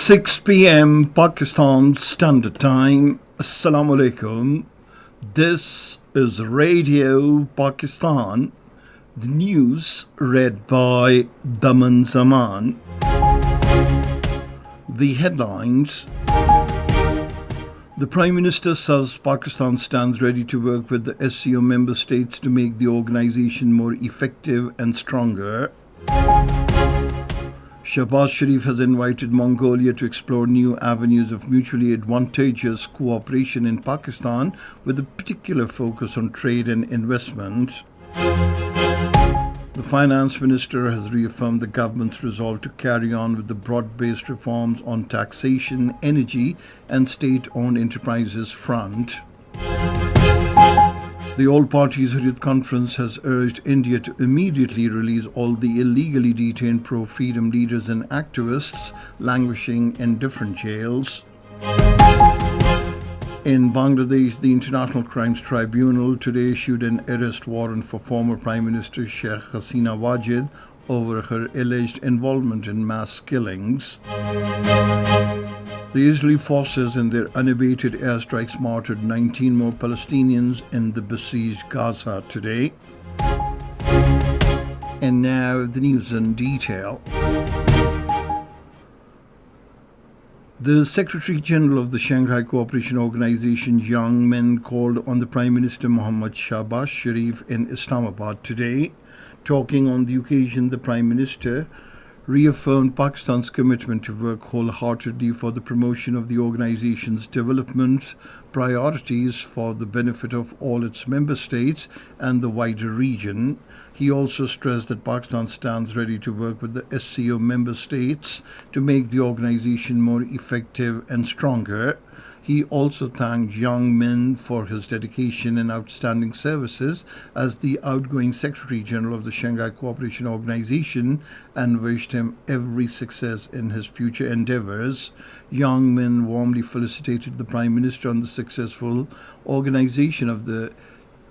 6 p.m. Pakistan Standard Time. Assalamu alaikum. This is Radio Pakistan. The news read by Daman Zaman. The headlines. The Prime Minister says Pakistan stands ready to work with the SCO member states to make the organization more effective and stronger. Shahbaz Sharif has invited Mongolia to explore new avenues of mutually advantageous cooperation in Pakistan with a particular focus on trade and investment. The Finance Minister has reaffirmed the government's resolve to carry on with the broad-based reforms on taxation, energy and state-owned enterprises front. The All Parties Hurriyat Conference has urged India to immediately release all the illegally detained pro-freedom leaders and activists languishing in different jails. In Bangladesh, the International Crimes Tribunal today issued an arrest warrant for former Prime Minister Sheikh Hasina Wajid over her alleged involvement in mass killings. The Israeli forces in their unabated airstrikes martyred 19 more Palestinians in the besieged Gaza today. And now the news in detail. The Secretary General of the Shanghai Cooperation Organization, Jiang Min, called on the Prime Minister Mohammad Shahbaz Sharif in Islamabad today. Talking on the occasion, the Prime Minister reaffirmed Pakistan's commitment to work wholeheartedly for the promotion of the organization's development priorities for the benefit of all its member states and the wider region. He also stressed that Pakistan stands ready to work with the SCO member states to make the organization more effective and stronger. He also thanked Jiang Min for his dedication and outstanding services as the outgoing Secretary General of the Shanghai Cooperation Organization and wished him every success in his future endeavors. Jiang Min warmly felicitated the Prime Minister on the successful organization of the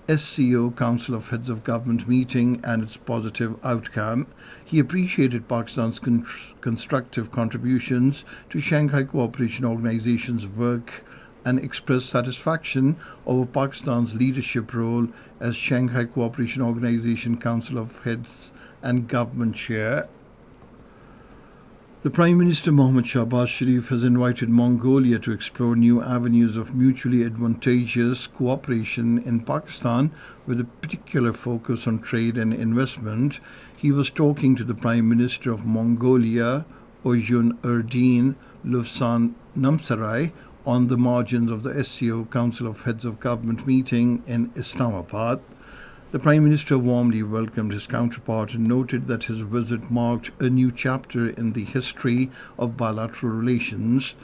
SCO Council of Heads of Government meeting and its positive outcome. He appreciated Pakistan's constructive contributions to Shanghai Cooperation Organization's work and expressed satisfaction over Pakistan's leadership role as Shanghai Cooperation Organization Council of Heads and Government Chair. The Prime Minister Mohammad Shahbaz Sharif has invited Mongolia to explore new avenues of mutually advantageous cooperation in Pakistan with a particular focus on trade and investment. He was talking to the Prime Minister of Mongolia, Oyun Erdene Lufsan Namsarai, on the margins of the SCO Council of Heads of Government meeting in Islamabad. The Prime Minister warmly welcomed his counterpart and noted that his visit marked a new chapter in the history of bilateral relations.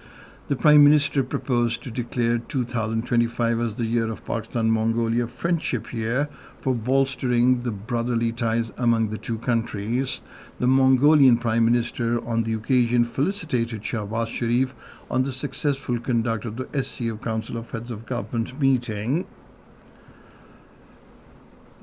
The Prime Minister proposed to declare 2025 as the year of Pakistan-Mongolia Friendship Year for bolstering the brotherly ties among the two countries. The Mongolian Prime Minister on the occasion felicitated Shahbaz Sharif on the successful conduct of the SCO Council of Heads of Government meeting.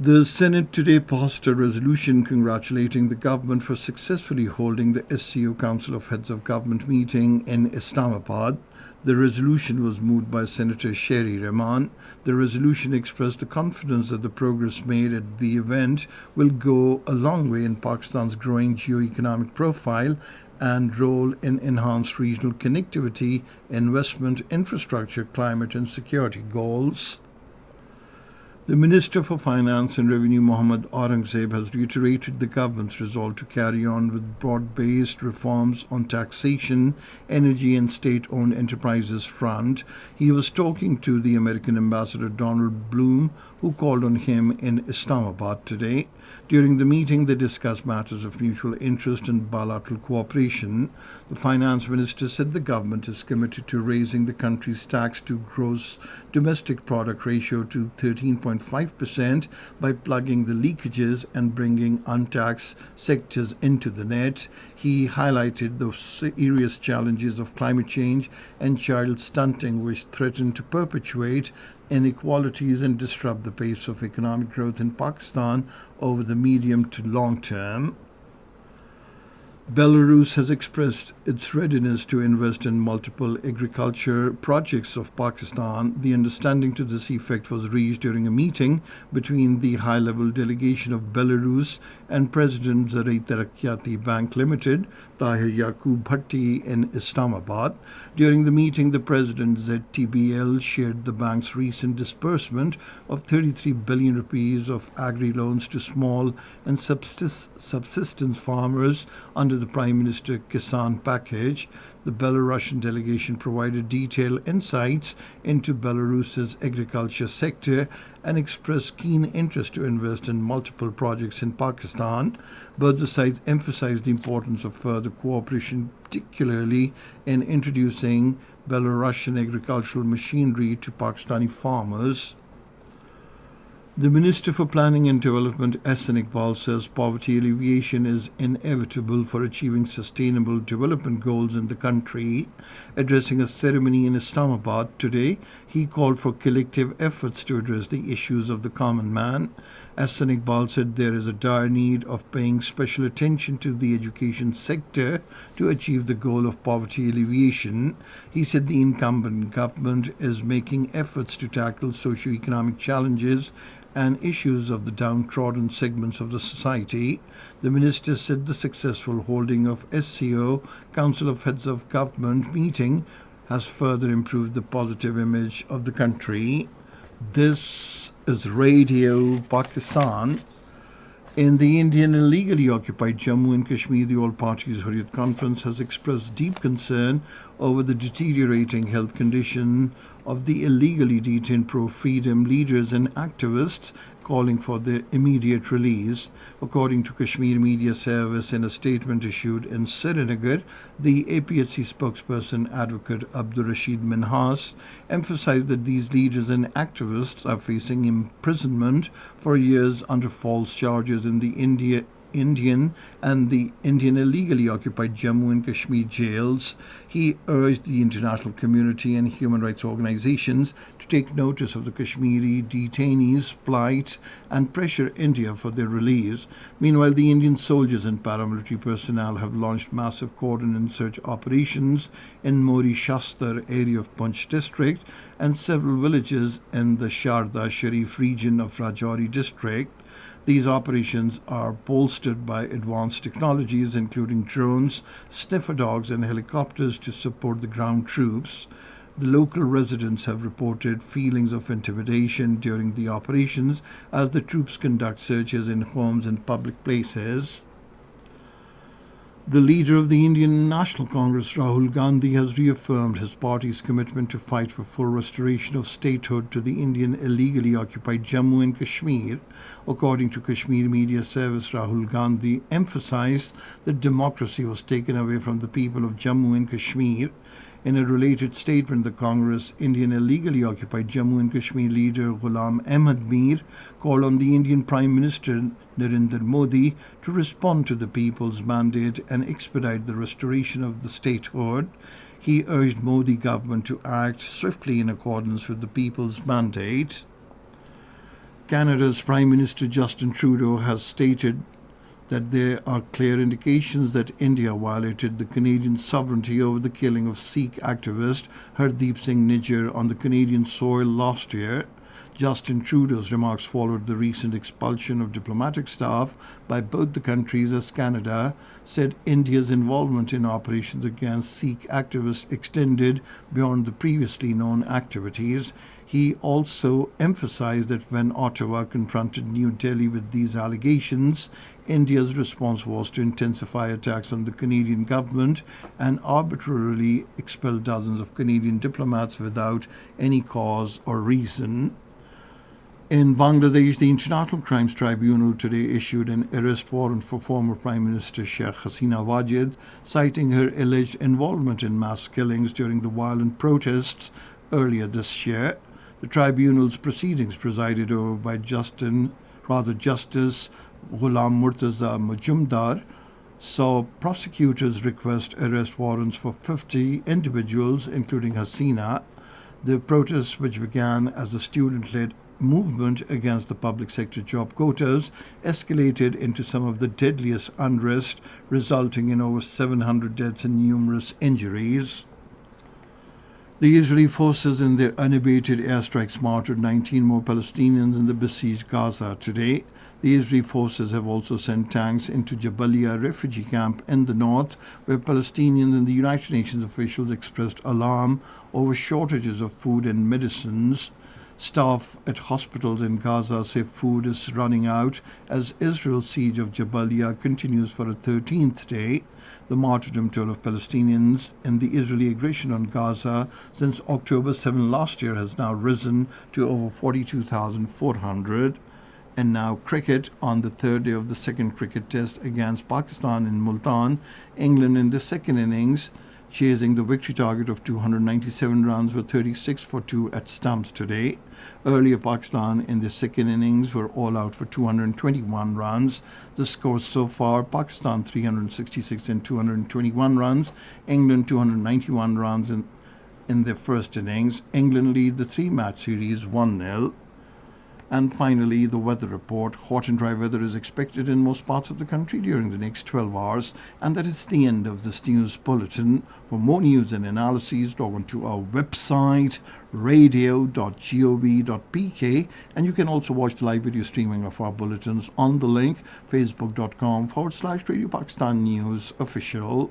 The Senate today passed a resolution congratulating the government for successfully holding the SCO Council of Heads of Government meeting in Islamabad. The resolution was moved by Senator Sherry Rahman. The resolution expressed the confidence that the progress made at the event will go a long way in Pakistan's growing geo-economic profile and role in enhanced regional connectivity, investment, infrastructure, climate and security goals. The Minister for Finance and Revenue, Mohammad Aurangzeb, has reiterated the government's resolve to carry on with broad-based reforms on taxation, energy and state-owned enterprises front. He was talking to the American Ambassador Donald Bloom, who called on him in Islamabad today. During the meeting, they discussed matters of mutual interest and bilateral cooperation. The Finance Minister said the government is committed to raising the country's tax to gross domestic product ratio to 13.5% by plugging the leakages and bringing untaxed sectors into the net. He highlighted the serious challenges of climate change and child stunting, which threaten to perpetuate inequalities and disrupt the pace of economic growth in Pakistan over the medium to long term. Belarus has expressed its readiness to invest in multiple agriculture projects of Pakistan. The understanding to this effect was reached during a meeting between the high-level delegation of Belarus and President Zarai Tarakkiyati Bank Limited, Tahir Yaqub Bhatti, in Islamabad. During the meeting, the President ZTBL shared the bank's recent disbursement of 33 billion rupees of agri-loans to small and subsistence farmers under the Prime Minister Kisan package. The Belarusian delegation provided detailed insights into Belarus's agriculture sector and expressed keen interest to invest in multiple projects in Pakistan. Both the sides emphasized the importance of further cooperation, particularly in introducing Belarusian agricultural machinery to Pakistani farmers. The Minister for Planning and Development, Ehsan Iqbal, says poverty alleviation is inevitable for achieving sustainable development goals in the country. Addressing a ceremony in Islamabad today, he called for collective efforts to address the issues of the common man. Ehsan Iqbal said there is a dire need of paying special attention to the education sector to achieve the goal of poverty alleviation. He said the incumbent government is making efforts to tackle socio-economic challenges and issues of the downtrodden segments of the society. The minister said the successful holding of SCO, Council of Heads of Government meeting, has further improved the positive image of the country. This is Radio Pakistan. In the Indian illegally occupied Jammu and Kashmir, the All Parties Hurriyat Conference has expressed deep concern over the deteriorating health condition of the illegally detained pro-freedom leaders and activists, calling for their immediate release. According to Kashmir Media Service, in a statement issued in Srinagar, the APHC spokesperson Advocate Abdur Rashid Minhas emphasized that these leaders and activists are facing imprisonment for years under false charges in the Indian and the Indian illegally occupied Jammu and Kashmir jails. He urged the international community and human rights organizations to take notice of the Kashmiri detainees' plight and pressure India for their release. Meanwhile, the Indian soldiers and paramilitary personnel have launched massive cordon and search operations in Mori Shastar area of Punch district and several villages in the Sharda Sharif region of Rajouri district. These operations are bolstered by advanced technologies, including drones, sniffer dogs, and helicopters to support the ground troops. The local residents have reported feelings of intimidation during the operations as the troops conduct searches in homes and public places. The leader of the Indian National Congress, Rahul Gandhi, has reaffirmed his party's commitment to fight for full restoration of statehood to the Indian illegally occupied Jammu and Kashmir. According to Kashmir Media Service, Rahul Gandhi emphasized that democracy was taken away from the people of Jammu and Kashmir. In a related statement, the Congress Indian illegally occupied Jammu and Kashmir leader Ghulam Ahmad Mir called on the Indian Prime Minister Narendra Modi to respond to the people's mandate and expedite the restoration of the statehood. He urged Modi government to act swiftly in accordance with the people's mandate. Canada's Prime Minister Justin Trudeau has stated that there are clear indications that India violated the Canadian sovereignty over the killing of Sikh activist Hardeep Singh Nijjar on the Canadian soil last year. Justin Trudeau's remarks followed the recent expulsion of diplomatic staff by both the countries as Canada said India's involvement in operations against Sikh activists extended beyond the previously known activities. He also emphasized that when Ottawa confronted New Delhi with these allegations, India's response was to intensify attacks on the Canadian government and arbitrarily expel dozens of Canadian diplomats without any cause or reason. In Bangladesh, the International Crimes Tribunal today issued an arrest warrant for former Prime Minister Sheikh Hasina Wajid, citing her alleged involvement in mass killings during the violent protests earlier this year. The tribunal's proceedings, presided over by Justice Ghulam Murtaza Majumdar, saw prosecutors request arrest warrants for 50 individuals, including Hasina. The protests, which began as a student-led movement against the public sector job quotas escalated into some of the deadliest unrest, resulting in over 700 deaths and numerous injuries. The Israeli forces in their unabated airstrikes martyred 19 more Palestinians in the besieged Gaza today. The Israeli forces have also sent tanks into Jabalia refugee camp in the north, where Palestinians and the United Nations officials expressed alarm over shortages of food and medicines. Staff at hospitals in Gaza say food is running out as Israel's siege of Jabalia continues for a 13th day. The martyrdom toll of Palestinians in the Israeli aggression on Gaza since October 7 last year has now risen to over 42,400. And now cricket. On the third day of the second cricket test against Pakistan in Multan, England in the second innings chasing the victory target of 297 runs with 36 for 2 at stumps today. Earlier, Pakistan in the second innings were all out for 221 runs. The scores so far: Pakistan 366 and 221 runs, England 291 runs in their first innings. England lead the three-match series 1-0. And finally, the weather report. Hot and dry weather is expected in most parts of the country during the next 12 hours. And that is the end of this news bulletin. For more news and analyses, log on to our website, radio.gov.pk. And you can also watch the live video streaming of our bulletins on the link facebook.com/Radio Pakistan News Official.